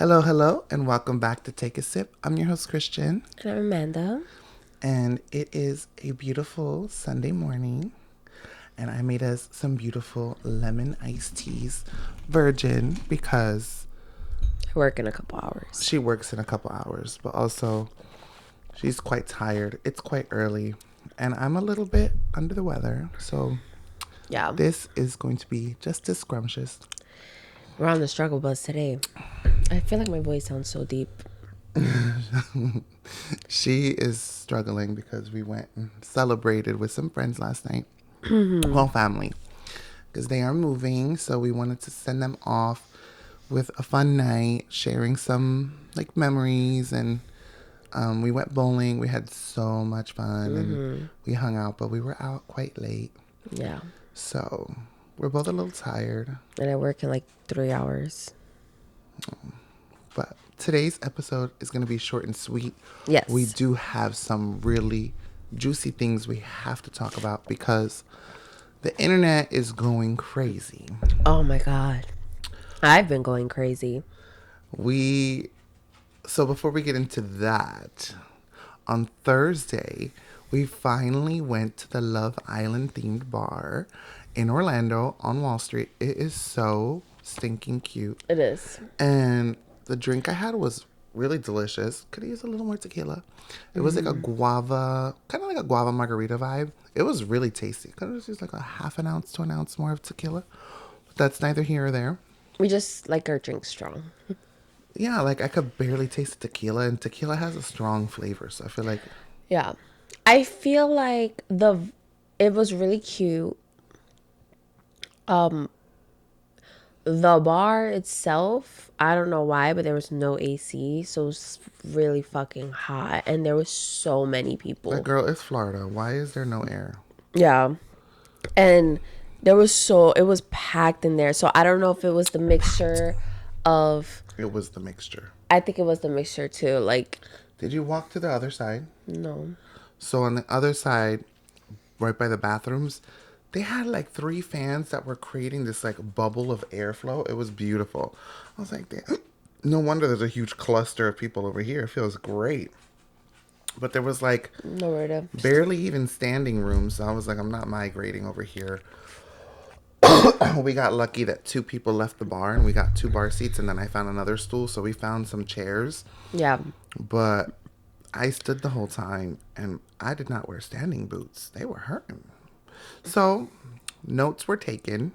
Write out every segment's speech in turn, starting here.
Hello, hello, and welcome back to Take a Sip. I'm your host, Christian. And I'm Amanda. And it is a beautiful Sunday morning. And I made us some beautiful lemon iced teas, virgin, because I work in a couple hours. she works in a couple hours, but also she's quite tired. It's quite early, and I'm a little bit under the weather. So Yeah. this is going to be just as scrumptious. We're on the struggle bus today. I feel like my voice sounds so deep. She is struggling because we went and celebrated with some friends last night. Well, family, because they are moving, so we wanted to send them off with a fun night, sharing some like memories, and we went bowling. We had so much fun, and we hung out, but we were out quite late. Yeah. So we're both a little tired. And I work in like 3 hours. But today's episode is going to be short and sweet. Yes. We do have some really juicy things we have to talk about because the internet is going crazy. Oh my God. I've been going crazy. So before we get into that, on Thursday, we finally went to the Love Island themed bar in Orlando on Wall Street. It is so stinking cute. It is. And the drink I had was really delicious. Could have used a little more tequila. It was like a guava, kind of like a guava margarita vibe. It was really tasty. Could have just used like a half an ounce to an ounce more of tequila. But that's neither here or there. We just like our drink strong. Yeah, like I could barely taste the tequila, and tequila has a strong flavor. So I feel like Yeah. I feel like it was really cute. The bar itself, I don't know why, but there was no AC, so it was really fucking hot, and there was so many people. that girl is Florida. Why is there no air? Yeah, and it was packed in there. So I don't know if it was the mixture of. It was the mixture. I think it was the mixture too. Like, Did you walk to the other side? no. So on the other side, right by the bathrooms, they had like 3 fans that were creating this like bubble of airflow. It was beautiful. I was like, damn, no wonder there's a huge cluster of people over here. It feels great. But there was like Nowhere to. barely even standing room. So I was like, I'm not migrating over here. We got lucky that 2 people left the bar and we got 2 bar seats, and then I found another stool. So we found some chairs. Yeah. But I stood the whole time and I did not wear standing boots. They were hurting. So notes were taken.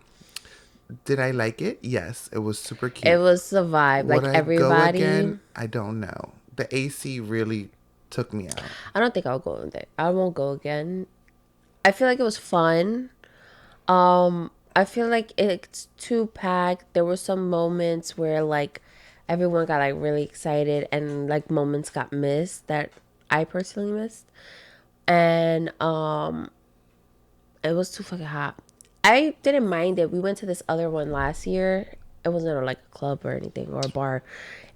Did I like it? Yes, it was super cute. It was the vibe. Would Like I everybody. go again? I don't know. The AC really took me out. I don't think I'll go in there. I won't go again. I feel like it was fun. I feel like it's too packed. There were some moments where like everyone got like really excited and like moments got missed that I personally missed. And it was too fucking hot. I didn't mind it. We went to this other one last year. It wasn't like a club or anything or a bar.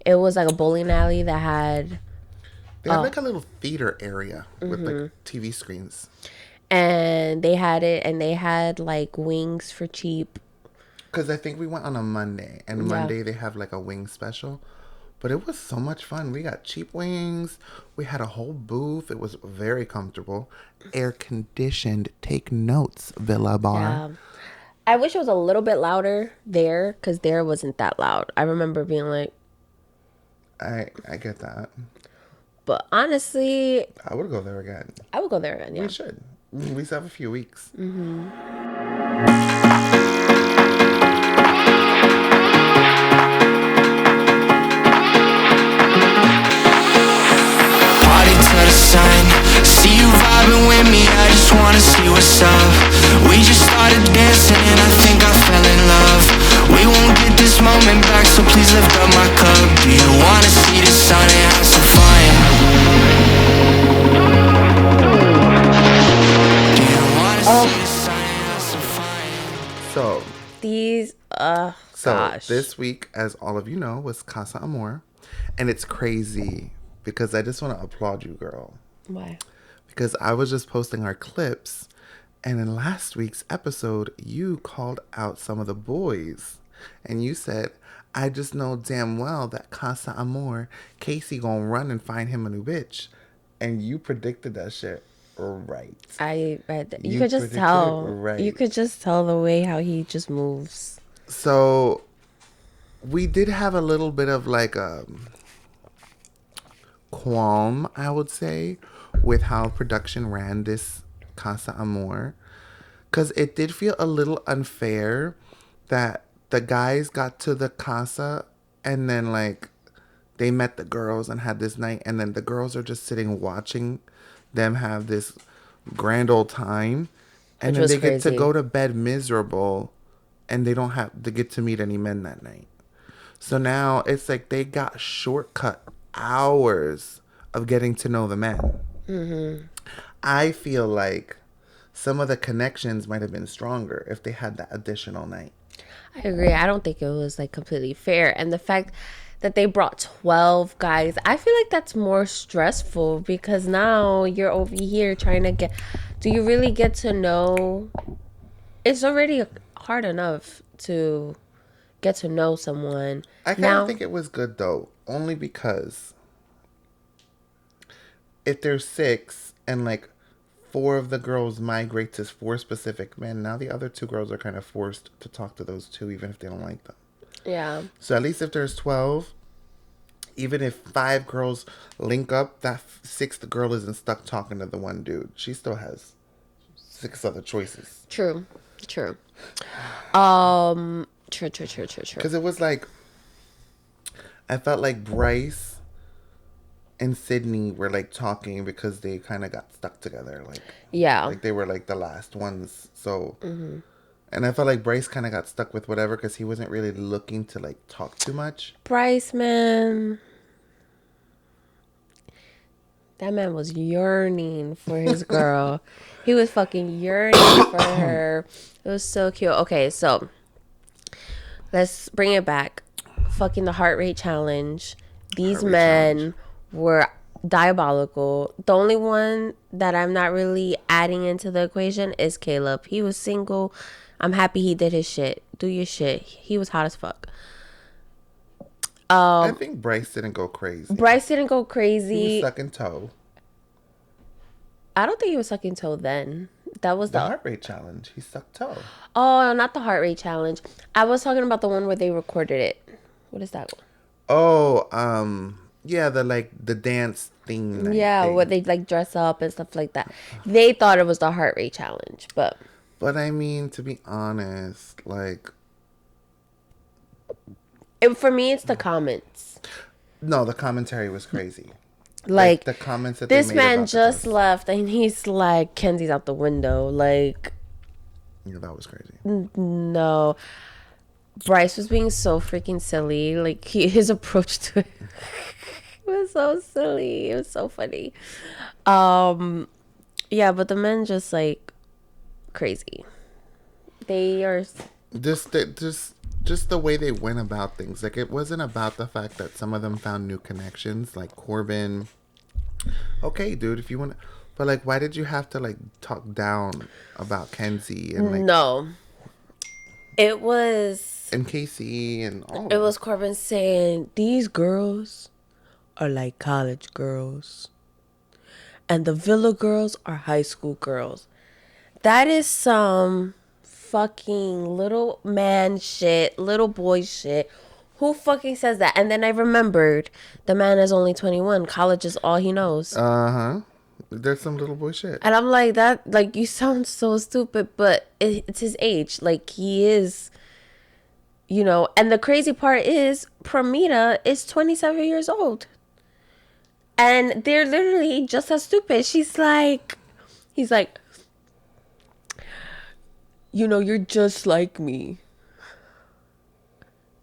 It was like a bowling alley that had They had like a little theater area with like TV screens. and they had like wings for cheap. Because I think we went on a Monday, and Monday they have like a wing special. But it was so much fun. We got cheap wings. We had a whole booth. It was very comfortable. Air conditioned. Take notes, Villa Bar. Yeah. I wish it was a little bit louder there because there wasn't that loud. I remember being like, I get that. but honestly, I would go there again. I would go there again. Yeah. We should. We still have a few weeks. Party to the sun. See you vibing with me, I just wanna see what's up. We just started dancing and I think I fell in love. We won't get this moment back, so please lift up my cup. Do you wanna see the sun and have some fun? Do you wanna see the sun and have some fun? So, These, gosh. this week, as all of you know, was Casa Amor. And it's crazy because I just want to applaud you, girl. Why? Because I was just posting our clips, and in last week's episode, you called out some of the boys, and you said, I just know damn well that Casa Amor, Casey gonna run and find him a new bitch. And you predicted that shit right. You You could just predicted it tell. You right. could just tell the way how he just moves. So we did have a little bit of like qualm, I would say, with how production ran this Casa Amor. Because it did feel a little unfair that the guys got to the casa and then, like, they met the girls and had this night, and then the girls are just sitting watching them have this grand old time. And Which then was they get to crazy. go to bed miserable and they don't have to get to meet any men that night. So now it's like they got shortcut hours of getting to know the men. I feel like some of the connections might have been stronger if they had that additional night. I agree. I don't think it was like completely fair. And the fact that they brought 12 guys, I feel like that's more stressful because now you're over here trying to get. Do you really get to know? It's already hard enough to get to know someone. I kind of Now, think it was good though, only because if there's six and like four of the girls migrate to four specific men, now the other two girls are kind of forced to talk to those two even if they don't like them. yeah. So at least if there's 12, even if five girls link up, that sixth girl isn't stuck talking to the one dude. She still has six other choices. True. True. True. Because it was like, I felt like Bryce and Sydney were like talking because they kind of got stuck together. Yeah. Like they were like the last ones. So, and I felt like Bryce kind of got stuck with whatever because he wasn't really looking to like talk too much. Bryce, man. That man was yearning for his girl. He was fucking yearning for her. It was so cute. Okay, so let's bring it back. Fucking the heart rate challenge. These Heart rate men challenge. were diabolical. The only one that I'm not really adding into the equation is Caleb. He was single. I'm happy he did his shit. Do your shit. He was hot as fuck. I think Bryce didn't go crazy. Bryce didn't go He crazy. was sucking toe. I don't think he was sucking toe then. That was The the heart rate challenge. He sucked toe. oh, not the heart rate challenge. I was talking about the one where they recorded it. What is that one? Oh, yeah, the dance thing. Night Yeah, thing. where they like dress up and stuff like that. They thought it was the heart rate challenge, but But I mean, to be honest, like, for me, it's the comments. no, the commentary was crazy. Like the comments that this they made man about the just dress. left and he's like, Kenzie's out the window. Like, Yeah, that was crazy. no. Bryce was being so freaking silly. Like his approach to it was so silly. It was so funny. Yeah, but the men just like crazy. They are Just the way they went about things. Like, it wasn't about the fact that some of them found new connections, like Corbin. Okay, dude, if you want, but like, why did you have to like talk down about Kenzie and like no. It was and Casey and all? Of it them? was Corbin saying these girls are like college girls, and the Villa girls are high school girls. That is some fucking little man shit, little boy shit. Who fucking says that? And then I remembered the man is only 21. College is all he knows. There's some little boy shit. And I'm like, that, like, you sound so stupid, but it's his age. Like, he is, you know. And the crazy part is, Pramita is 27 years old. And they're literally just as stupid. He's like, you know, you're just like me.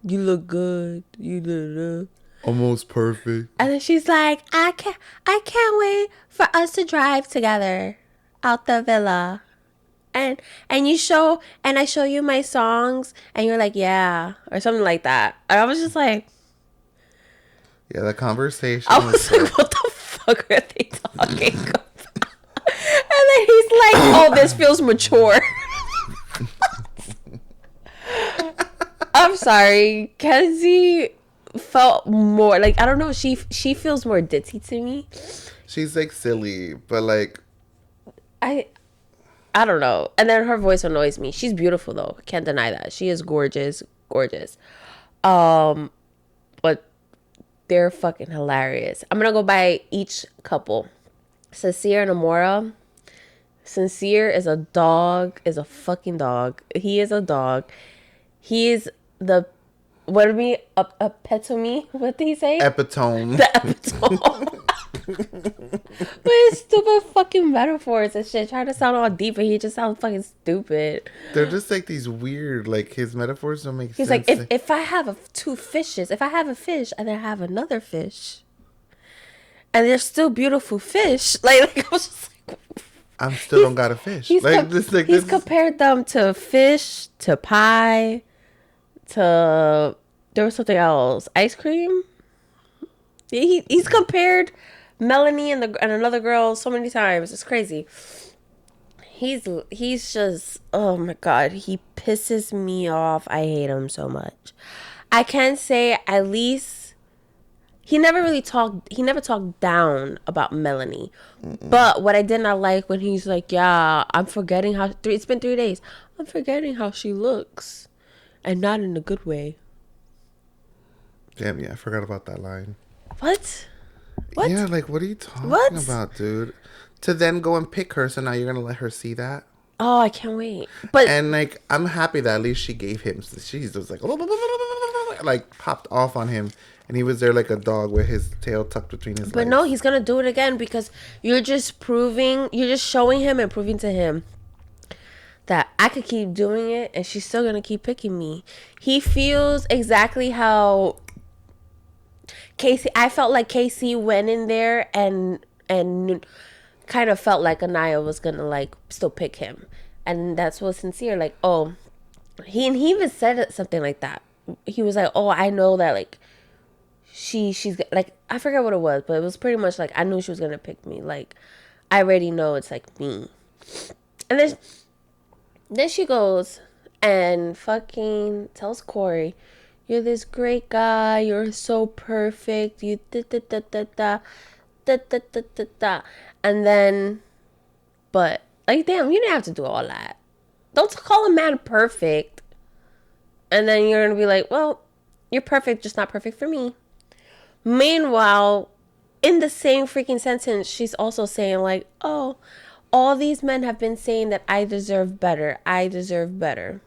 You look good. You do. Almost perfect. And then she's like, I can't wait for us to drive together out the villa. And I show you my songs and you're like, yeah, or something like that. And I was just like, Yeah, the conversation. I was like, what the fuck are they talking about? And then he's like, oh, this feels mature. I I'm sorry. Kenzie felt more like, I don't know, she feels more ditzy to me. She's like silly, but like I don't know. And then her voice annoys me. She's beautiful though. Can't deny that. She is gorgeous, gorgeous. But they're fucking hilarious. I'm gonna go by each couple. Sincere and Amora. Sincere is a dog, is a fucking dog. He is a dog. He is the, what do we, epitome? What did he say? epitome. The epitome. But his stupid fucking metaphors and shit. Trying to sound all deep, and he just sounds fucking stupid. They're just like these weird, like his metaphors don't make He's sense. like, if I have two fishes, if I have a fish and then I have another fish, and they're still beautiful fish, like I was just like, I'm still don't got a fish. he's He's compared them to fish, to pie, to, there was something else, ice cream. He's compared Melanie and another girl so many times. It's crazy. He's just, oh my god, he pisses me off. I hate him so much. I can say at least he never talked down about Melanie. Mm-mm. But what I did not like when he's like, yeah, I'm forgetting how it's been 3 days. I'm forgetting how she looks, and not in a good way. Damn, yeah, I forgot about that line. What? Yeah, like what are you talking about, dude? To then go and pick her, so now you're gonna let her see that? Oh, I can't wait. But and like I'm happy that at least she gave him. She was like popped off on him, and he was there like a dog with his tail tucked between his legs. But no, he's gonna do it again because you're just showing him and proving to him that I could keep doing it, and she's still gonna keep picking me. He feels exactly how Casey. I felt like Casey went in there and kind of felt like Anaya was gonna like still pick him, and that's what Sincere like. Oh, he even said something like that. He was like, "Oh, I know that like she's like, I forget what it was, but it was pretty much like I knew she was gonna pick me. Like I already know it's like me." And then she goes and fucking tells Corey, "You're this great guy. You're so perfect. You da da da da da da da da da da." And then, but like, damn, you didn't have to do all that. Don't call a man perfect. And then you're gonna be like, well, you're perfect, just not perfect for me. Meanwhile, in the same freaking sentence, she's also saying like, oh, all these men have been saying that I deserve better. I deserve better.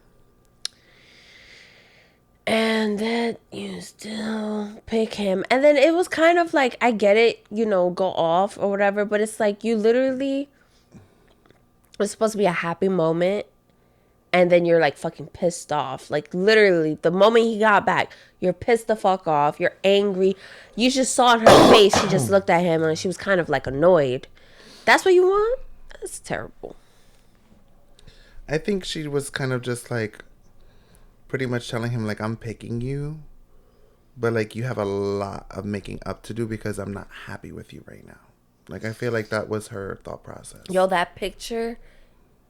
And then you still pick him. And then it was kind of like, I get it, go off or whatever. But it's like you literally, it's supposed to be a happy moment. And then you're like fucking pissed off. Like literally the moment he got back, you're pissed the fuck off. You're angry. You just saw in her face, she just looked at him and she was kind of like annoyed. That's what you want? That's terrible. I think she was kind of just like pretty much telling him like, I'm picking you, but like you have a lot of making up to do because I'm not happy with you right now. Like I feel like that was her thought process. Yo, that picture,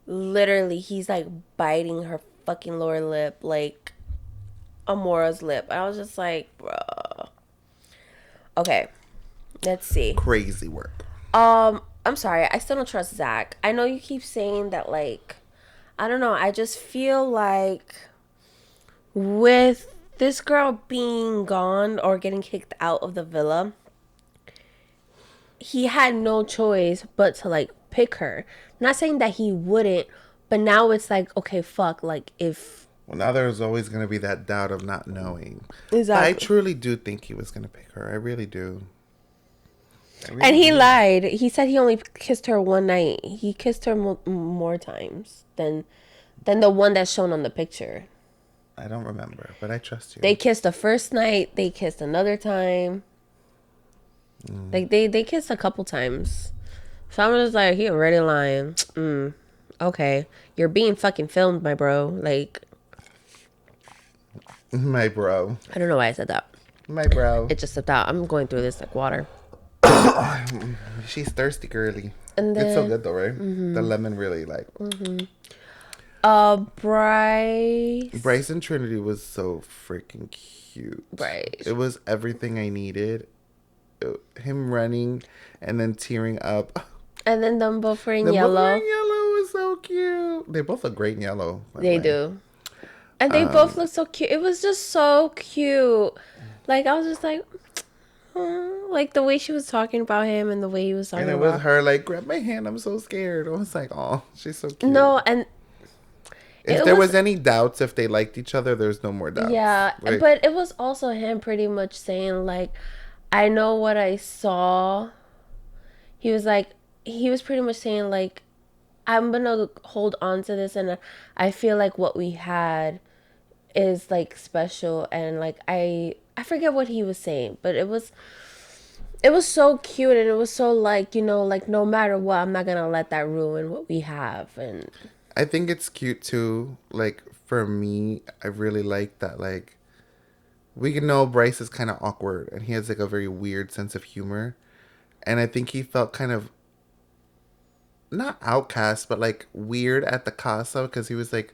literally he's like biting her fucking lower lip like Amora's lip. I was just like, bruh. Okay, let's see. Crazy work. I'm sorry, I still don't trust Zach. I know you keep saying that, like, I don't know, I just feel like with this girl being gone or getting kicked out of the villa, he had no choice but to like pick her. I'm not saying that he wouldn't, but now it's like, okay, fuck, like if... Well, now there's always going to be that doubt of not knowing. Exactly. I truly do think he was going to pick her. I really do. And he lied. He said he only kissed her one night. He kissed her more times than the one that's shown on the picture. I don't remember, but I trust you. They kissed the first night. They kissed another time. Like they kissed a couple times. So I'm just like, he already lying. Okay, you're being fucking filmed, my bro. Like, my bro. I don't know why I said that. My bro. It just slipped out. I'm going through this like water. She's thirsty, girly. And then, it's so good though, right? The lemon really like. Bryce. Bryce and Trinity was so freaking cute. Bryce. It was everything I needed. Him running and then tearing up. And then them both wearing Them yellow. both wearing yellow was so cute. They both look great in yellow. They do. And they both look so cute. It was just so cute. Like, I was just like, like the way she was talking about him and the way he was talking about. And it was her like, grab my hand, I'm so scared. I was like, oh, she's so cute. No, and if there was any doubts if they liked each other, there's no more doubts. Yeah, like, but it was also him pretty much saying like, I know what I saw. He was pretty much saying like, I'm gonna hold on to this, and I feel like what we had is like special, and like I forget what he was saying, but it was so cute, and it was so like, you know, like no matter what, I'm not gonna let that ruin what we have. And I think it's cute too. Like for me, I really like that. Like we can know Bryce is kind of awkward, and he has like a very weird sense of humor, and I think he felt kind of not outcast, but like weird at the casa because he was like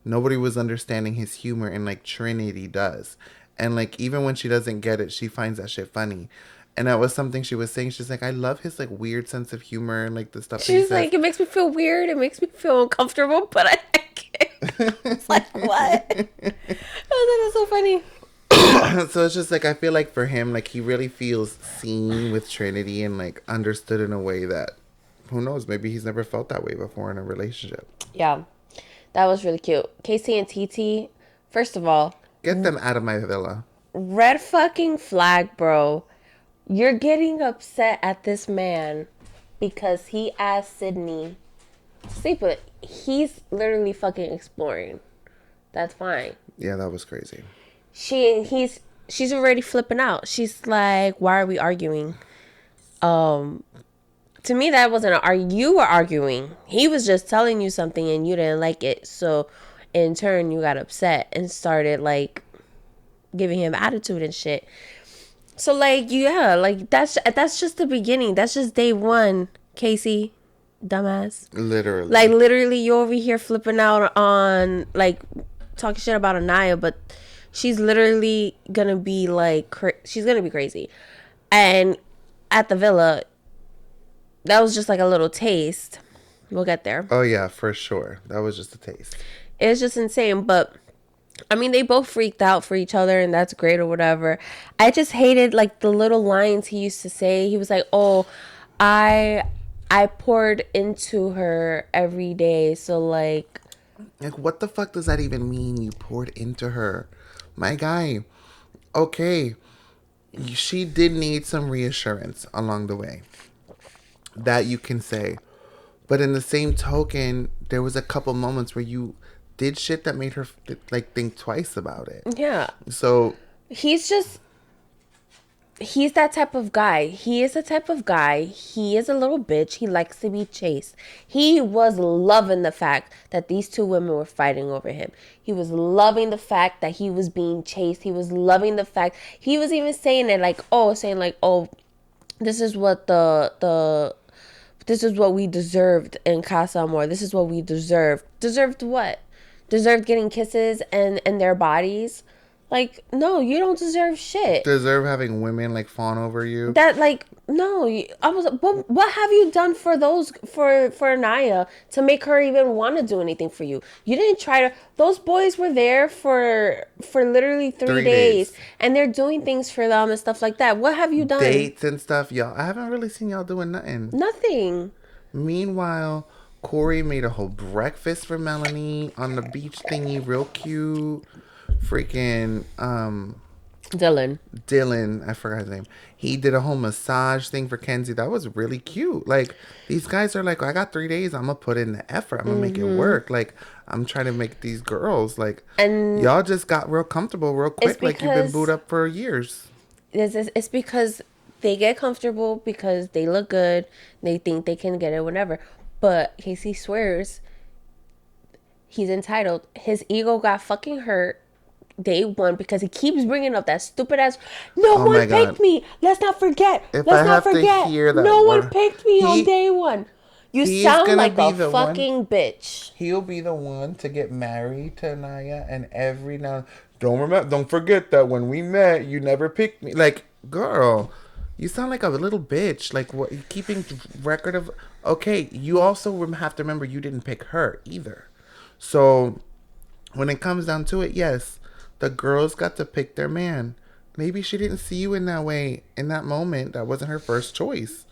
nobody was understanding his humor, and like Trinity does, and like even when she doesn't get it, she finds that shit funny. And that was something she was saying. She's like, I love his like weird sense of humor and like the stuff. She's like, it makes me feel weird. It makes me feel uncomfortable, but I like it. It's like, what? I thought that's so funny. So it's just like, I feel like for him, like he really feels seen with Trinity and like understood in a way that, who knows, maybe he's never felt that way before in a relationship. Yeah, that was really cute. Casey and TT, first of all, get them out of my villa. Red fucking flag, bro. You're getting upset at this man because he asked Sydney to sleep with. He's literally fucking exploring. That's fine. Yeah, that was crazy. She's already flipping out. She's like, why are we arguing? To me, that wasn't you were arguing. He was just telling you something and you didn't like it. So in turn, you got upset and started like giving him attitude and shit. So like, yeah, like that's just the beginning. That's just day one, Casey, dumbass. Literally. Like literally, you're over here flipping out on like talking shit about Anaya, but she's literally gonna be like she's gonna be crazy. And at the villa, that was just like a little taste. We'll get there. Oh yeah, for sure. That was just a taste. It's just insane, but I mean, they both freaked out for each other, and that's great or whatever. I just hated like the little lines he used to say. He was like, "Oh, I poured into her every day." So like what the fuck does that even mean? You poured into her, my guy. Okay, she did need some reassurance along the way. That you can say, but in the same token, there was a couple moments where you did shit that made her like think twice about it. Yeah. So he's that type of guy. He is the type of guy. He is a little bitch. He likes to be chased. He was loving the fact that these two women were fighting over him. He was loving the fact that he was being chased. He was loving the fact. He was even saying it like, oh, this is what this is what we deserved in Casa Amor. This is what we deserved. Deserved what? Deserved getting kisses and their bodies? Like, no, you don't deserve shit. Deserve having women like fawn over you? That like, no. I was. What have you done for those for Anaya to make her even want to do anything for you? You didn't try to. Those boys were there for literally 3 days, and they're doing things for them and stuff like that. What have you done? Dates and stuff, y'all. I haven't really seen y'all doing nothing. Nothing. Meanwhile, Corey made a whole breakfast for Melanie on the beach thingy, real cute. Freaking Dylan, I forgot his name. He did a whole massage thing for Kenzie. That was really cute. Like, these guys are like, I got 3 days. I'm gonna put in the effort. I'm gonna make it work. Like, I'm trying to make these girls like. And y'all just got real comfortable real quick. Like you've been booed up for years. It's because they get comfortable because they look good. They think they can get it whenever. But Casey swears he's entitled. His ego got fucking hurt day one because he keeps bringing up that stupid ass. No one picked me. Let's not forget. If I have to hear that no word, one picked me on day one. You He's sound gonna like be a the one. fucking bitch. He'll be the one to get married to Naya, and every now don't forget that when we met, you never picked me. Like, girl, you sound like a little bitch. Like, what? You keeping record of? Okay, you also have to remember you didn't pick her either. So when it comes down to it, yes, the girls got to pick their man. Maybe she didn't see you in that way in that moment. That wasn't her first choice.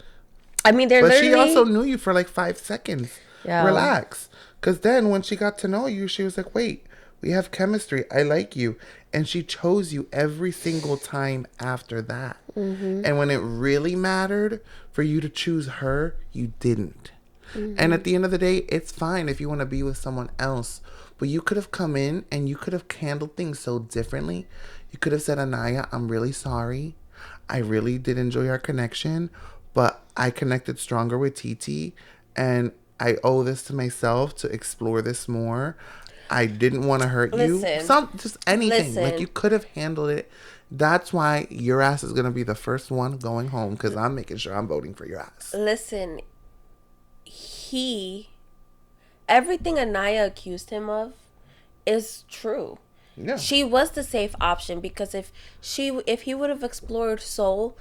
I mean, they're But she also literally. knew you for like 5 seconds. Yeah. Relax. Because then when she got to know you, she was like, wait, we have chemistry. I like you. And she chose you every single time after that. Mm-hmm. And when it really mattered for you to choose her, you didn't. And at the end of the day, it's fine if you want to be with someone else. But you could have come in and you could have handled things so differently. You could have said, Anaya, I'm really sorry. I really did enjoy our connection, but I connected stronger with TT, and I owe this to myself to explore this more. I didn't want to hurt you. Listen. Just anything. Like, you Listen. could have handled it. That's why your ass is going to be the first one going home, because I'm making sure I'm voting for your ass. Listen. He. Everything Anaya accused him of is true. Yeah. She was the safe option because if he would have explored Soul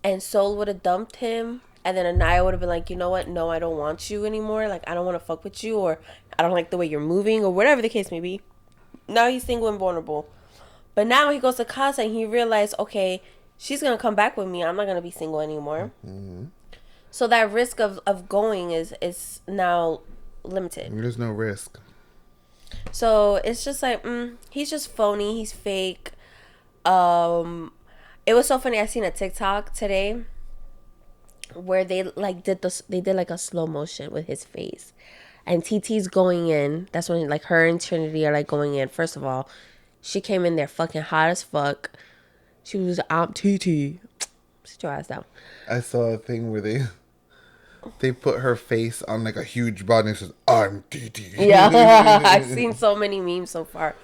and Soul would have dumped him and then Anaya would have been like, you know what, no, I don't want you anymore, like I don't want to fuck with you, or I don't like the way you're moving, or whatever the case may be. Now he's single and vulnerable. But now he goes to Casa and he realized, okay, she's gonna come back with me, I'm not gonna be single anymore. Mm-hmm. So that risk of going is now limited. There's no risk. So it's just like, he's just phony. He's fake. It was so funny. I seen a TikTok today where they did like a slow motion with his face, and TT's going in. That's when like her and Trinity are like going in. First of all, she came in there fucking hot as fuck. She was TT. Sit your ass down. I saw a thing where they put her face on like a huge body and says, I'm TT. Yeah, I've seen so many memes so far.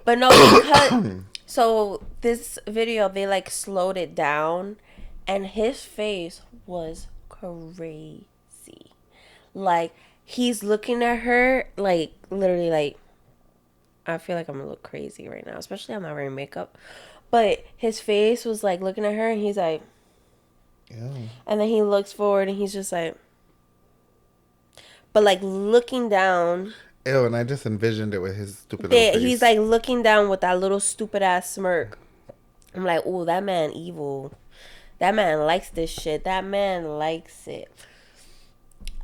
But no, because so this video they like slowed it down and his face was crazy. Like he's looking at her like literally like I feel like I'm gonna look crazy right now, especially I'm not wearing makeup. But his face was like looking at her and he's like, Yeah. and then he looks forward and he's just like, but like looking down. Ew, and I just envisioned it with his stupid little face. He's like looking down with that little stupid ass smirk. I'm like, oh, that man evil. That man likes this shit. That man likes it.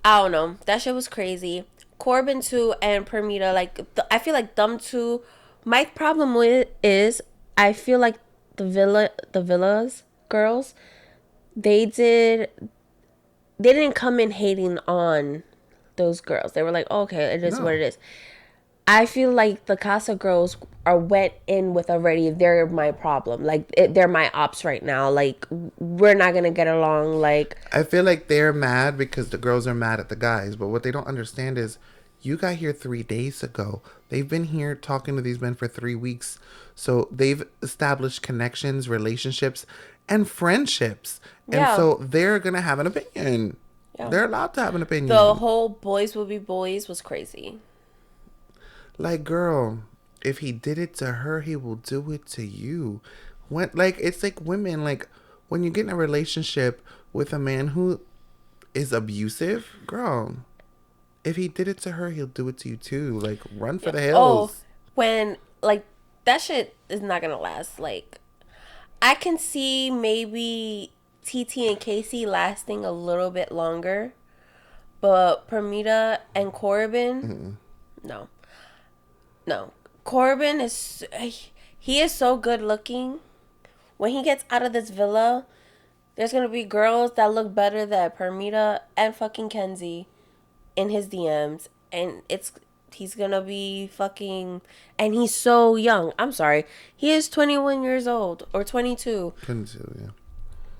I don't know. That shit was crazy. Corbin too and Permita, like I feel like them two. My problem with is I feel like the villas girls, they didn't come in hating on those girls. They were like, oh, okay, it is what it is. I feel like the Casa girls went in with already, they're my problem. Like, they're my ops right now. Like, we're not going to get along. Like, I feel like they're mad because the girls are mad at the guys. But what they don't understand is you got here 3 days ago. They've been here talking to these men for 3 weeks. So they've established connections, relationships, and friendships. And so they're going to have an opinion. Yeah. They're allowed to have an opinion. The whole boys will be boys was crazy. Like, girl, if he did it to her, he will do it to you. When, like, it's like women, like, when you get in a relationship with a man who is abusive, girl, if he did it to her, he'll do it to you too. Like, run for the hills. Oh, when, like, that shit is not gonna last. Like, I can see maybe TT and Casey lasting a little bit longer, but Permita and Corbin, no. Corbin he is so good looking. When he gets out of this villa, there's gonna be girls that look better than Permita and fucking Kenzie in his DMs, and he's gonna be fucking, and he's so young. I'm sorry, he is 21 years old or 22. 22, yeah.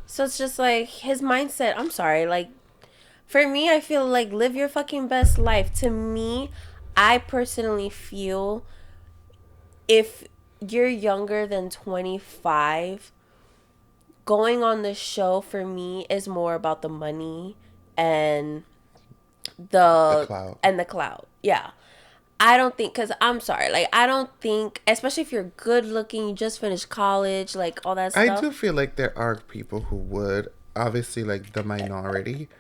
So it's just like his mindset. I'm sorry, like for me, I feel like live your fucking best life. To me, I personally feel if you're younger than 25, going on this show for me is more about the money and The clout. and the clout. Yeah. I don't think, because I'm sorry, like, I don't think, especially if you're good looking, you just finished college, like, all that I stuff. do feel like there are people who would, obviously, like the minority,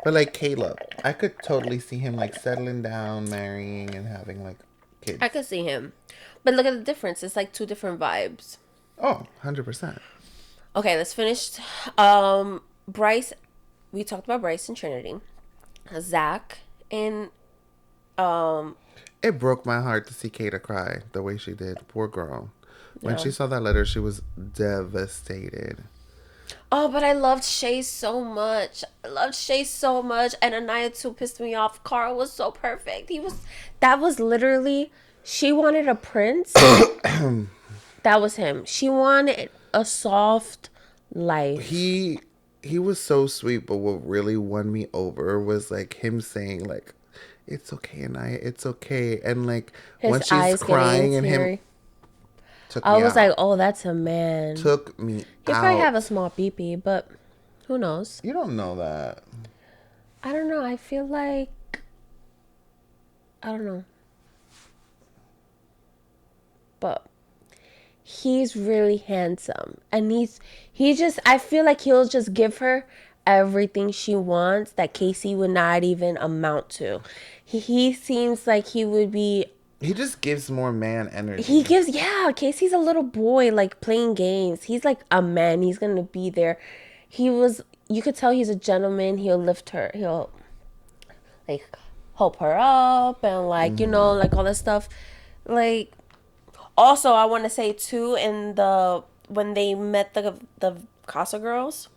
but like Caleb, I could totally see him like settling down, marrying, and having like kids. I could see him. But look at the difference. It's like two different vibes. Oh, 100%. Okay, let's finish. Bryce, we talked about Bryce and Trinity. Zach and It broke my heart to see Kata cry the way she did. Poor girl. When Yeah. she saw that letter, she was devastated. oh, but I loved Shay so much. I loved Shay so much, and Anaya too pissed me off. Carl was so perfect. That was literally, she wanted a prince. That was him. She wanted a soft life. He was so sweet, but what really won me over was like him saying like, "It's okay, Anaya, it's okay," and like His when she's eyes crying and teary. him took I me was out. like, oh, that's a man. Took me He out. probably have a small peepee, but who knows? You don't know that. I don't know. I feel like, I don't know. But he's really handsome. And I feel like he'll just give her everything she wants that Casey would not even amount to. He seems like he would be, He just gives more man energy. Casey's a little boy, like, playing games. He's like a man. He's going to be there. You could tell he's a gentleman. He'll lift her. He'll, like, help her up and, like, like, all that stuff. Like, also, I want to say, too, when they met the Casa girls,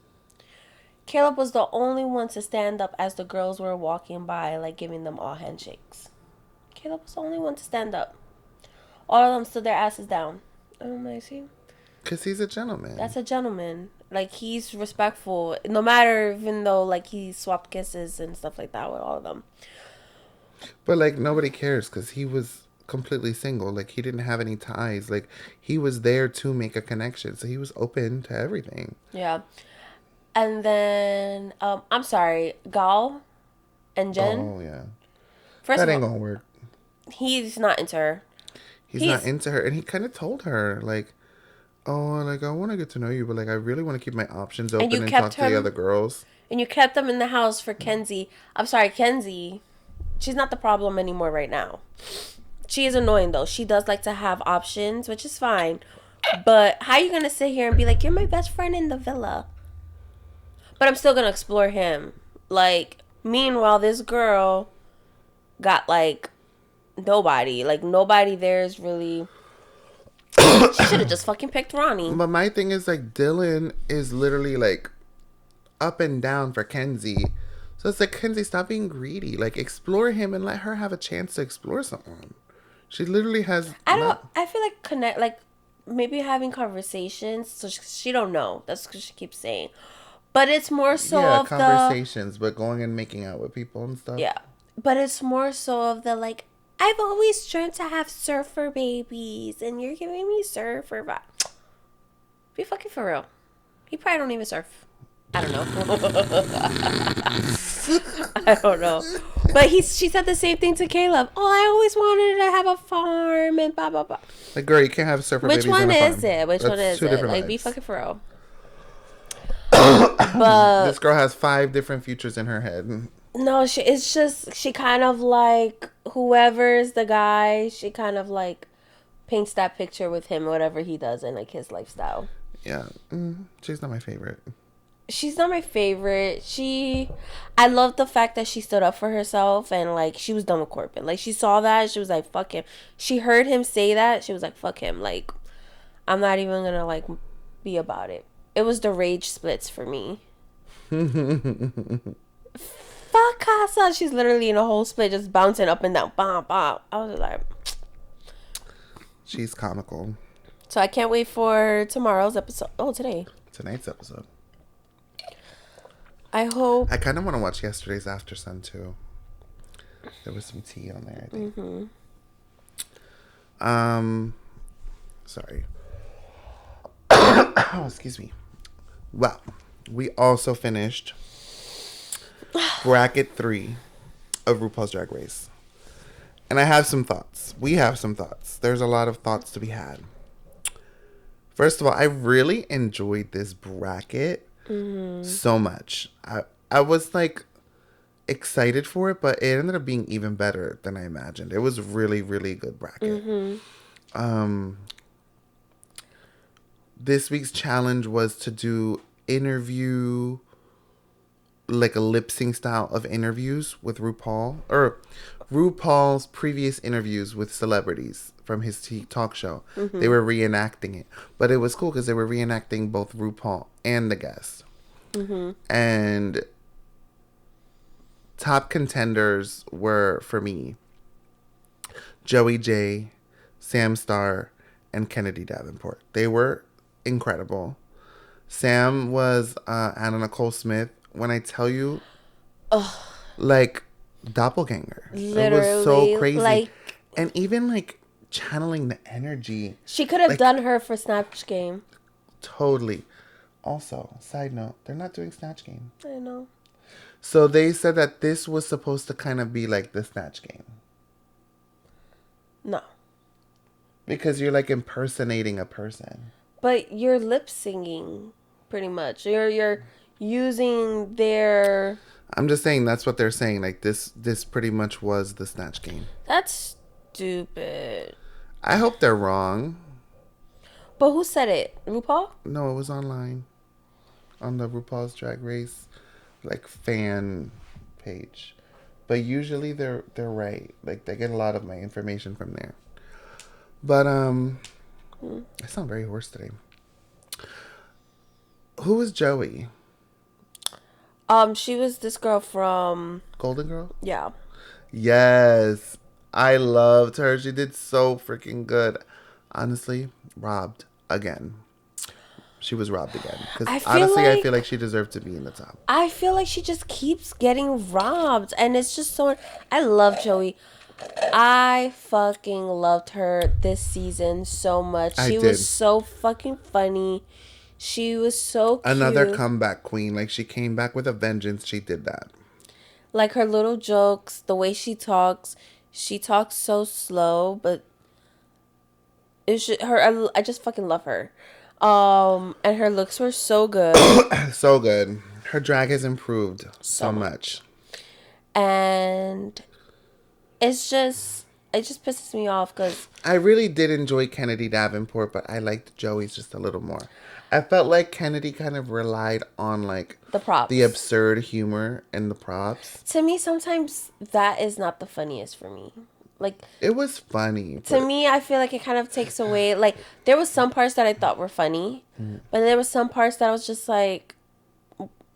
Caleb was the only one to stand up as the girls were walking by, like, giving them all handshakes. Caleb was the only one to stand up. All of them stood their asses down. I'm like, see? Because he's a gentleman. That's a gentleman. Like, he's respectful. No matter, even though, like, he swapped kisses and stuff like that with all of them. But like nobody cares because he was completely single. Like he didn't have any ties. Like he was there to make a connection. So he was open to everything. Yeah. And then, I'm sorry, Gal and Jen. Oh yeah. First That of ain't all, gonna work. he's not into her. He's not into her. And he kind of told her like, oh, like I want to get to know you, but like I really want to keep my options open and talk to the other girls. And you kept him in the house for Kenzie. I'm sorry, Kenzie. She's not the problem anymore right now. She is annoying though. She does like to have options, which is fine. But how are you gonna sit here and be like, you're my best friend in the villa? But I'm still gonna explore him. Like, meanwhile, this girl got like nobody. Like nobody there is really. She should have just fucking picked Ronnie. But my thing is like Dylan is literally like up and down for Kenzie. So it's like, Kenzie, stop being greedy. Like explore him and let her have a chance to explore someone. She literally has. I feel like maybe having conversations. So she don't know. That's what she keeps saying. But it's more so of conversations, but going and making out with people and stuff. Yeah. But it's more so of the like, I've always tried to have surfer babies and you're giving me surfer vibes. Be fucking for real. He probably don't even surf. I don't know. I don't know. But she said the same thing to Caleb. Oh, I always wanted to have a farm and blah, blah, blah. Like, girl, you can't have surfer babies on a farm. Which one is it? Which one is it? Like, vibes. be fucking for real. But this girl has 5 different futures in her head. no, she kind of like, whoever's the guy, she kind of like paints that picture with him, whatever he does and like his lifestyle. Yeah. She's not my favorite. She's not my favorite. I love the fact that she stood up for herself and like she was done with Corbin. Like she saw that, she was like, fuck him. She heard him say that, she was like, fuck him. Like, I'm not even gonna like be about it. It was the rage splits for me. Fuck Casa. She's literally in a whole split just bouncing up and down. Bam, bam. I was like, she's comical. so I can't wait for tomorrow's episode. Oh, Tonight's episode. I hope. I kind of want to watch yesterday's After Sun too. There was some tea on there, I think. Sorry. Oh, excuse me. Well, we also finished bracket 3 of RuPaul's Drag Race. And I have some thoughts. We have some thoughts. There's a lot of thoughts to be had. First of all, I really enjoyed this bracket so much. I was like excited for it, but it ended up being even better than I imagined. It was really, really good bracket. This week's challenge was to do interview, like a lip sync style of interviews with RuPaul, or RuPaul's previous interviews with celebrities from his talk show. They were reenacting it, but it was cool because they were reenacting both RuPaul and the guests. And top contenders were, for me, Joey J, Sam Starr, and Kennedy Davenport. They were incredible. Sam was Anna Nicole Smith. When I tell you, like, doppelganger. Literally, it was so crazy. like, and even, like, channeling the energy. she could have like, done her for Snatch Game. Totally. Also, side note, they're not doing Snatch Game. I know. So they said that this was supposed to kind of be like the Snatch Game. No. Because you're, like, impersonating a person. But you're lip singing, pretty much. You're using their... I'm just saying that's what they're saying. Like, this pretty much was the Snatch Game. That's stupid. I hope they're wrong. But who said it? RuPaul? No, it was online. On the RuPaul's Drag Race, like, fan page. But usually they're right. Like, they get a lot of my information from there. But, I sound very hoarse today. Who was Joey? She was this girl from... Golden Girl? Yeah. Yes. I loved her. She did so freaking good. Honestly, robbed again. She was robbed again. Because honestly, I feel like she deserved to be in the top. I feel like she just keeps getting robbed. And it's just so... I love Joey. I fucking loved her this season so much. She was so fucking funny. She was so cute. Another comeback queen. Like, she came back with a vengeance. She did that. Like, her little jokes, the way she talks so slow, but I just fucking love her. And her looks were so good. So good. Her drag has improved so much. And it just pisses me off because I really did enjoy Kennedy Davenport, but I liked Joey's just a little more. I felt like Kennedy kind of relied on, like, the props, the absurd humor and the props. To me, sometimes that is not the funniest for me. Like, it was funny. To me, I feel like it kind of takes away. Like, there was some parts that I thought were funny, but there was some parts that I was just like,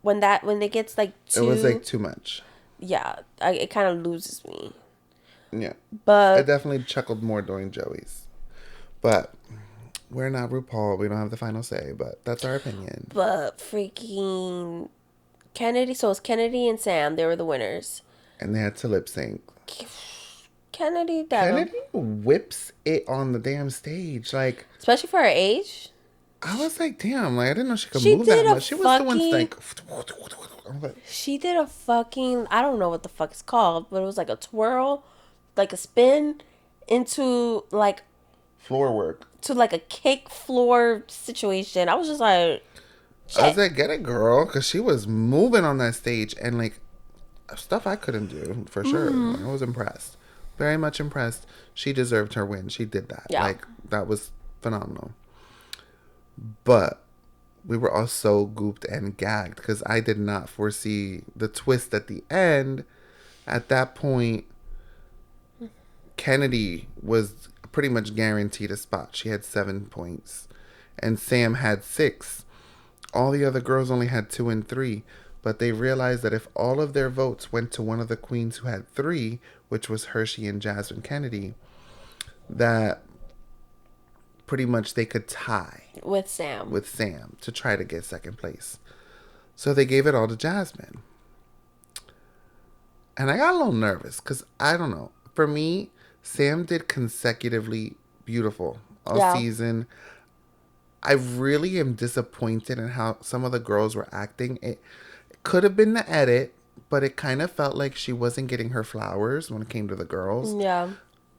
when it gets like too. It was like too much. Yeah, it kind of loses me. Yeah, but I definitely chuckled more during Joey's, but we're not RuPaul. We don't have the final say, but that's our opinion. But freaking Kennedy. So it's Kennedy and Sam. They were the winners. And they had to lip sync. Kennedy whips it on the damn stage. Like, especially for her age. I was like, damn, like, I didn't know she could move that much. She was the one like... She did a fucking... I don't know what the fuck it's called, but it was like a twirl, like a spin into, like... floor work. To, like, a cake floor situation. I was just like... Shit. I was like, get it, girl. Because she was moving on that stage and, like, stuff I couldn't do, for sure. I was impressed. Very much impressed. She deserved her win. She did that. Yeah. Like, that was phenomenal. But we were all so gooped and gagged because I did not foresee the twist at the end. At that point, Kennedy was pretty much guaranteed a spot. She had 7 points. And Sam had 6. All the other girls only had 2 and 3. But they realized that if all of their votes went to one of the queens who had 3, which was Hershey and Jasmine Kennedy, that pretty much they could tie with Sam to try to get second place. So they gave it all to Jasmine. And I got a little nervous because, I don't know. For me, Sam did consecutively beautiful all season. I really am disappointed in how some of the girls were acting. It could have been the edit, but it kind of felt like she wasn't getting her flowers when it came to the girls. Yeah.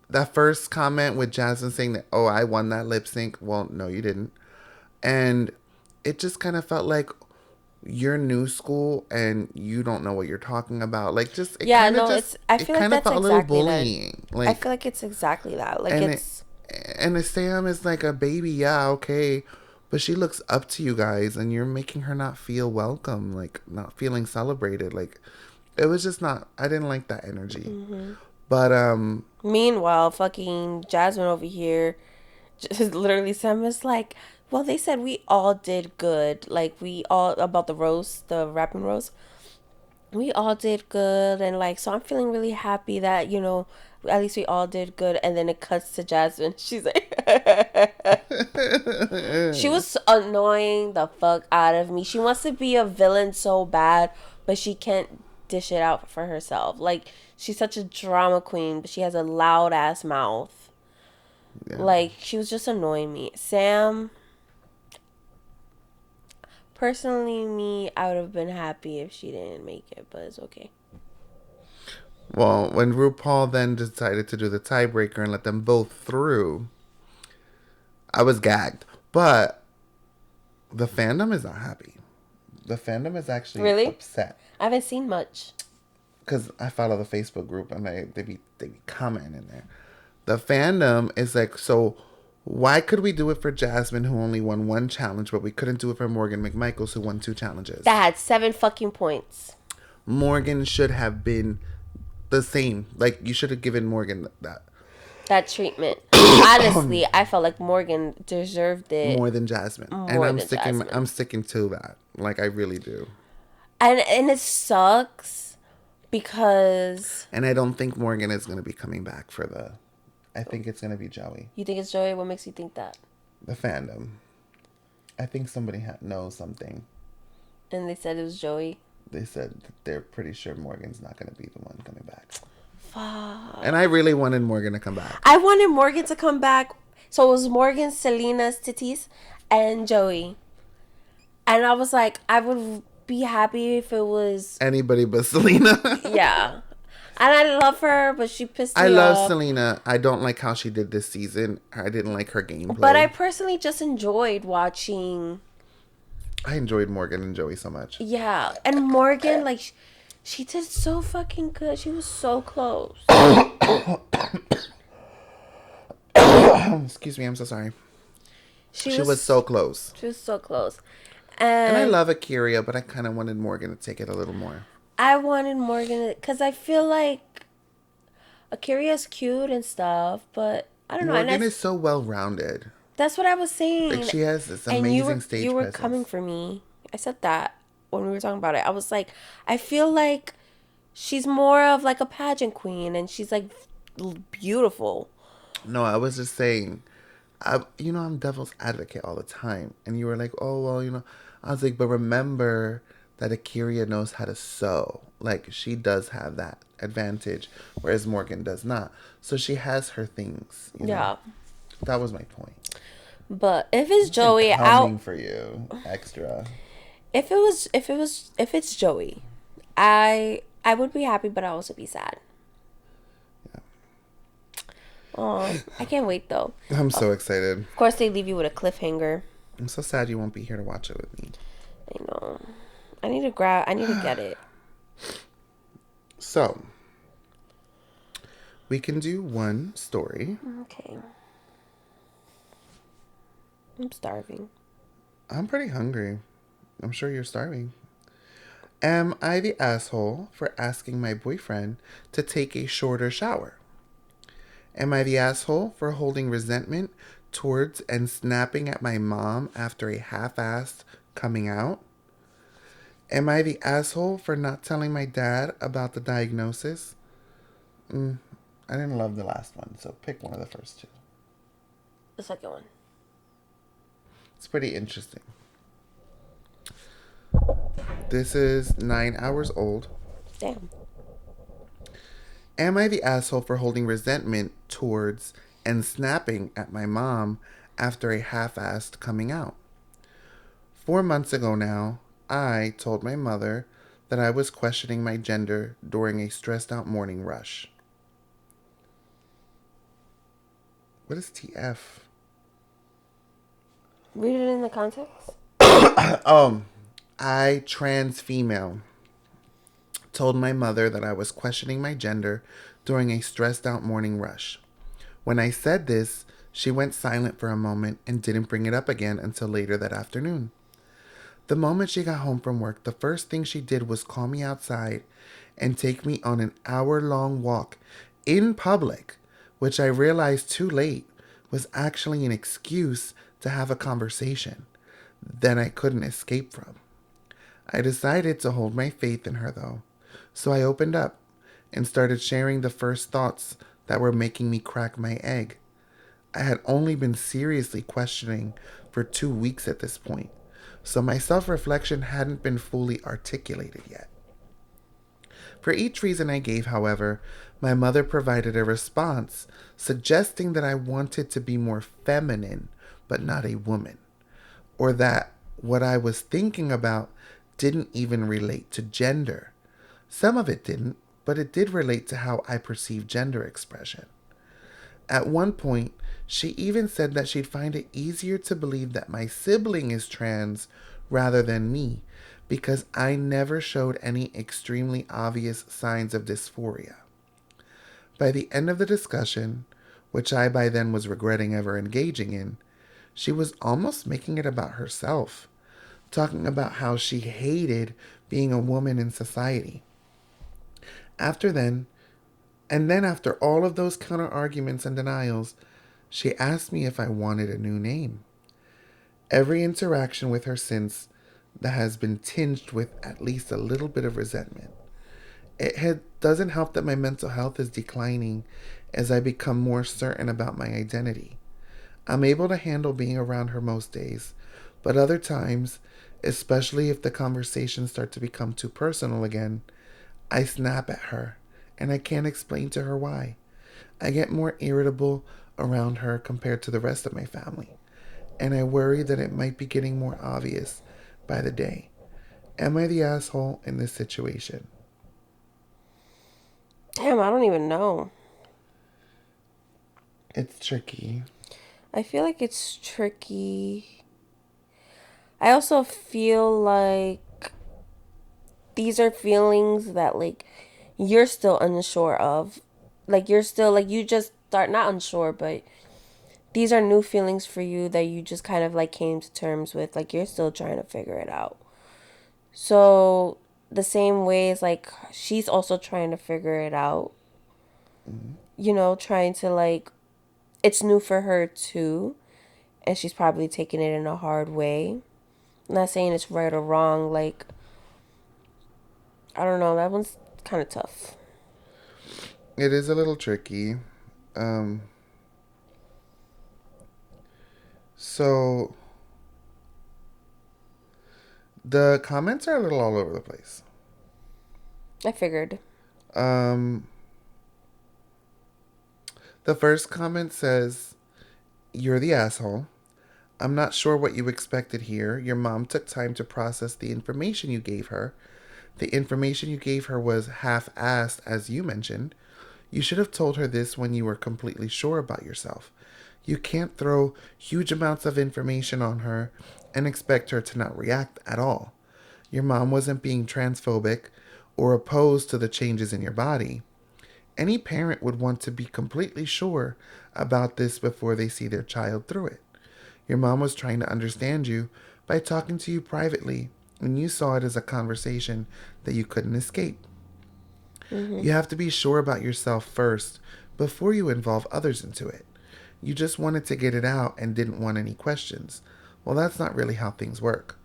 That first comment with Jasmine saying that, oh, I won that lip sync. Well, no, you didn't. And it just kind of felt like you're new school and you don't know what you're talking about. Like, just, it Yeah, kind of no, just, I it feel like kind of that's felt a little exactly that. bullying. I Like, feel like it's exactly that. Like, and it's... and Sam is like a baby, yeah, okay. But she looks up to you guys and you're making her not feel welcome, like, not feeling celebrated. Like, it was just not, I didn't like that energy. But, Meanwhile, fucking Jasmine over here, just literally, Sam is like, well, they said we all did good. Like, we all, about the roast, the rapping roast, we all did good. And, like, so I'm feeling really happy that, you know, at least we all did good. And then it cuts to Jasmine. She's like, she was annoying the fuck out of me. She wants to be a villain so bad, but she can't dish it out for herself. Like, she's such a drama queen, but she has a loud ass mouth. yeah. Like, she was just annoying me. Sam, personally, me, I would have been happy if she didn't make it, but it's okay. Well, when RuPaul then decided to do the tiebreaker and let them both through, I was gagged. But the fandom is not happy. The fandom is actually Really? upset. I haven't seen much. Because I follow the Facebook group and they be commenting in there. The fandom is like, so why could we do it for Jasmine, who only won one challenge, but we couldn't do it for Morgan McMichaels, who won 2 challenges? That had 7 fucking points. Morgan should have been the same. Like, you should have given Morgan That treatment. Honestly, I felt like Morgan deserved it more than Jasmine. And more I'm than sticking Jasmine. I'm sticking to that. Like, I really do. And it sucks because... And I don't think Morgan is going to be coming back for the... I think it's going to be Joey. You think it's Joey? What makes you think that? The fandom. I think somebody knows something. And they said it was Joey. They said that they're pretty sure Morgan's not going to be the one coming back. Fuck. And I really wanted Morgan to come back. I wanted Morgan to come back. So it was Morgan, Selena's titties, and Joey. And I was like, I would be happy if it was... Anybody but Selena. Yeah. And I love her, but she pissed me I off. love Selena. I don't like how she did this season. I didn't like her gameplay. But I personally just enjoyed watching... I enjoyed Morgan and Joey so much. Yeah. And Morgan, like, she did so fucking good. She was so close. Excuse me, I'm so sorry. She was so close. She was so close. And I love Akira, but I kind of wanted Morgan to take it a little more. I wanted Morgan because I feel like Akira's cute and stuff, but I don't know. Morgan is so well-rounded. That's what I was saying. Like, she has this amazing stage you were presence. coming for me. I said that when we were talking about it. I was like, I feel like she's more of like a pageant queen, and she's like beautiful. No, I was just saying, I'm devil's advocate all the time. And you were like, oh, well, I was like, but remember that Akira knows how to sew. Like, she does have that advantage, whereas Morgan does not. So she has her things. Yeah. That was my point. But if it's Joey, coming for you extra. If it's Joey, I would be happy, but I also be sad. Yeah. Oh, I can't wait though. I'm so excited. Of course, they leave you with a cliffhanger. I'm so sad you won't be here to watch it with me. I know. I need to get it. So, we can do one story. Okay. I'm starving. I'm pretty hungry. I'm sure you're starving. Am I the asshole for asking my boyfriend to take a shorter shower? Am I the asshole for holding resentment towards and snapping at my mom after a half-assed coming out? Am I the asshole for not telling my dad about the diagnosis? I didn't love the last one, so pick one of the first 2. The second one. It's pretty interesting. This is 9 hours old. Damn. Am I the asshole for holding resentment towards and snapping at my mom after a half-assed coming out? 4 months ago now, I told my mother that I was questioning my gender during a stressed out morning rush. What is TF? Read it in the context. I, trans female, told my mother that I was questioning my gender during a stressed out morning rush. When I said this, she went silent for a moment and didn't bring it up again until later that afternoon. The moment she got home from work, the first thing she did was call me outside and take me on an hour-long walk in public, which I realized too late was actually an excuse to have a conversation that I couldn't escape from. I decided to hold my faith in her, though, so I opened up and started sharing the first thoughts that were making me crack my egg. I had only been seriously questioning for 2 weeks at this point, so my self reflection hadn't been fully articulated yet. For each reason I gave, however, my mother provided a response suggesting that I wanted to be more feminine but not a woman, or that what I was thinking about didn't even relate to gender. Some of it didn't, but it did relate to how I perceive gender expression. At one point, she even said that she'd find it easier to believe that my sibling is trans rather than me because I never showed any extremely obvious signs of dysphoria. By the end of the discussion, which I by then was regretting ever engaging in, she was almost making it about herself, talking about how she hated being a woman in society. After then, and then after all of those counter arguments and denials, she asked me if I wanted a new name. Every interaction with her since that has been tinged with at least a little bit of resentment. Doesn't help that my mental health is declining as I become more certain about my identity. I'm able to handle being around her most days, but other times, especially if the conversations start to become too personal again, I snap at her and I can't explain to her why. I get more irritable around her compared to the rest of my family, and I worry that it might be getting more obvious by the day. Am I the asshole in this situation? Damn, I don't even know. It's tricky. I feel like it's tricky. I also feel like these are feelings that like you're still unsure of. Like you're still like you just start not unsure, but these are new feelings for you that you just kind of like came to terms with. Like you're still trying to figure it out. So the same way as like she's also trying to figure it out. You know, trying to like it's new for her too, and she's probably taking it in a hard way. I'm not saying it's right or wrong, like I don't know, that one's kind of tough. It is a little tricky. Um, so the comments are a little all over the place. I figured. Um, the first comment says, "You're the asshole. I'm not sure what you expected here. Your mom took time to process the information you gave her. The information you gave her was half-assed, as you mentioned. You should have told her this when you were completely sure about yourself. You can't throw huge amounts of information on her and expect her to not react at all. Your mom wasn't being transphobic or opposed to the changes in your body. Any parent would want to be completely sure about this before they see their child through it. Your mom was trying to understand you by talking to you privately, and you saw it as a conversation that you couldn't escape. You have to be sure about yourself first before you involve others into it. You just wanted to get it out and didn't want any questions. Well, that's not really how things work.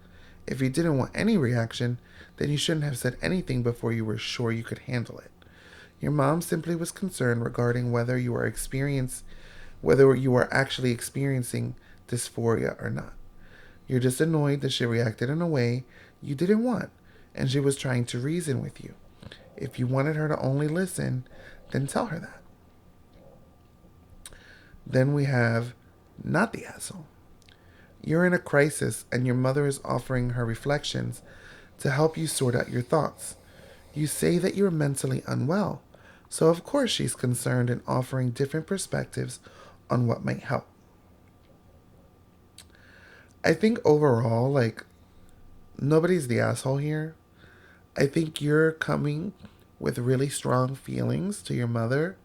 If you didn't want any reaction, then you shouldn't have said anything before you were sure you could handle it. Your mom simply was concerned regarding whether you are actually experiencing dysphoria or not. You're just annoyed that she reacted in a way you didn't want, and she was trying to reason with you. If you wanted her to only listen, then tell her that." Then we have not the asshole. "You're in a crisis and your mother is offering her reflections to help you sort out your thoughts. You say that you're mentally unwell, so of course she's concerned and offering different perspectives on what might help. I think overall, like, nobody's the asshole here. I think you're coming with really strong feelings to your mother,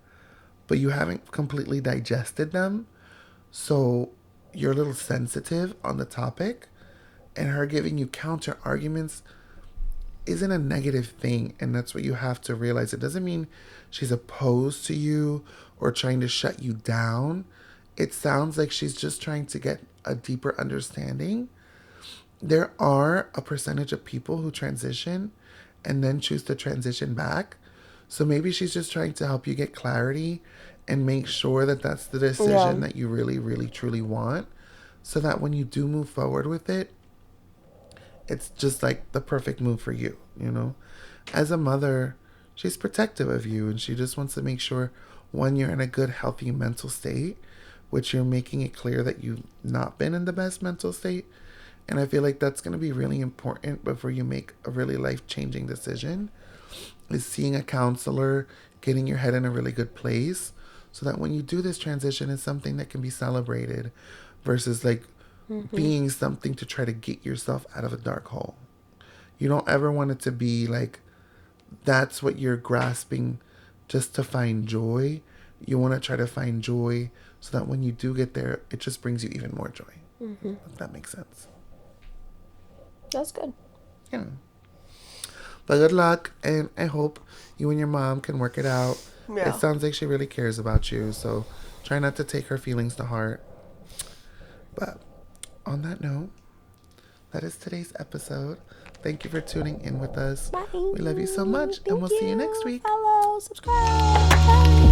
but you haven't completely digested them. So you're a little sensitive on the topic, and her giving you counter arguments isn't a negative thing. And that's what you have to realize. It doesn't mean she's opposed to you or trying to shut you down. It sounds like she's just trying to get a deeper understanding. There are a percentage of people who transition and then choose to transition back. So maybe she's just trying to help you get clarity and make sure that that's the decision that you really, really, truly want. So that when you do move forward with it, it's just like the perfect move for you, you know? As a mother, she's protective of you and she just wants to make sure, one, you're in a good, healthy mental state, which you're making it clear that you've not been in the best mental state. And I feel like that's going to be really important before you make a really life-changing decision, is seeing a counselor, getting your head in a really good place, so that when you do this transition, it's something that can be celebrated versus like being something to try to get yourself out of a dark hole. You don't ever want it to be like that's what you're grasping just to find joy. You want to try to find joy so that when you do get there, it just brings you even more joy. If that makes sense. That's good. Yeah. But good luck, and I hope you and your mom can work it out. Yeah. It sounds like she really cares about you, so try not to take her feelings to heart. But on that note, that is today's episode. Thank you for tuning in with us. Bye. We love you so much, and we'll see you next week. Follow, subscribe. Bye.